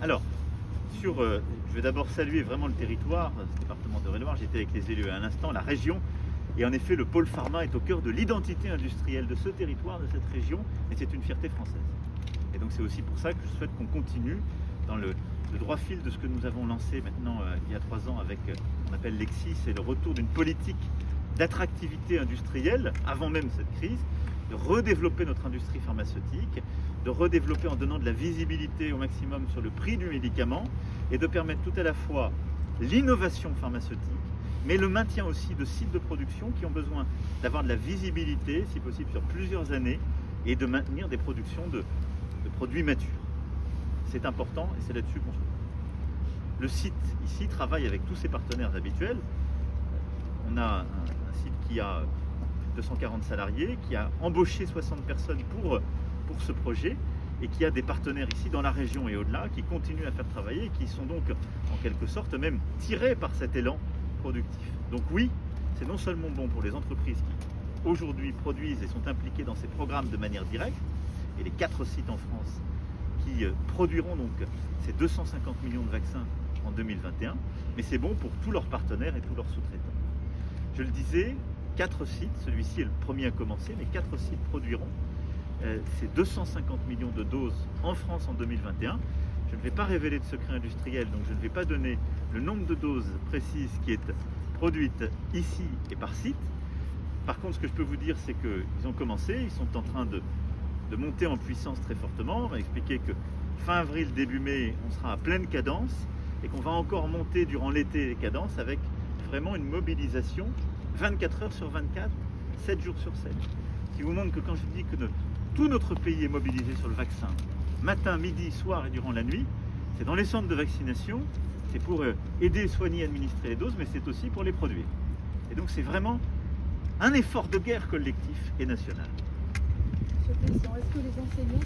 Alors, je vais d'abord saluer vraiment le territoire, ce département de Eure-et-Loir. J'étais avec les élus à l'instant, la région. Et en effet, le pôle pharma est au cœur de l'identité industrielle de ce territoire, de cette région, et c'est une fierté française. Et donc c'est aussi pour ça que je souhaite qu'on continue dans le droit fil de ce que nous avons lancé maintenant il y a 3 ans avec ce qu'on appelle l'EXI, c'est le retour d'une politique d'attractivité industrielle, avant même cette crise, de redévelopper notre industrie pharmaceutique, de redévelopper en donnant de la visibilité au maximum sur le prix du médicament, et de permettre tout à la fois l'innovation pharmaceutique, mais le maintien aussi de sites de production qui ont besoin d'avoir de la visibilité, si possible sur plusieurs années, et de maintenir des productions de produits matures. C'est important et c'est là-dessus qu'on se trouve. Le site ici travaille avec tous ses partenaires habituels. On a un site qui a 240 salariés, qui a embauché 60 personnes pour ce projet et qui a des partenaires ici dans la région et au-delà qui continuent à faire travailler et qui sont donc en quelque sorte même tirés par cet élan productif. Donc oui, c'est non seulement bon pour les entreprises qui aujourd'hui produisent et sont impliquées dans ces programmes de manière directe, et les 4 sites en France qui produiront donc ces 250 millions de vaccins en 2021, mais c'est bon pour tous leurs partenaires et tous leurs sous-traitants. Je le disais, 4 sites, celui-ci est le premier à commencer, mais 4 sites produiront ces 250 millions de doses en France en 2021. Je ne vais pas révéler de secret industriel, donc je ne vais pas donner le nombre de doses précises qui est produite ici et par site. Par contre, ce que je peux vous dire, c'est qu'ils ont commencé, ils sont en train de monter en puissance très fortement. On va expliquer que fin avril, début mai, on sera à pleine cadence et qu'on va encore monter durant l'été les cadences avec vraiment une mobilisation 24 heures sur 24, 7 jours sur 7. Ce qui vous montre que quand je dis que tout notre pays est mobilisé sur le vaccin, matin, midi, soir et durant la nuit, c'est dans les centres de vaccination, c'est pour aider, soigner, administrer les doses, mais c'est aussi pour les produire. Et donc c'est vraiment un effort de guerre collectif et national. Est-ce que les enseignants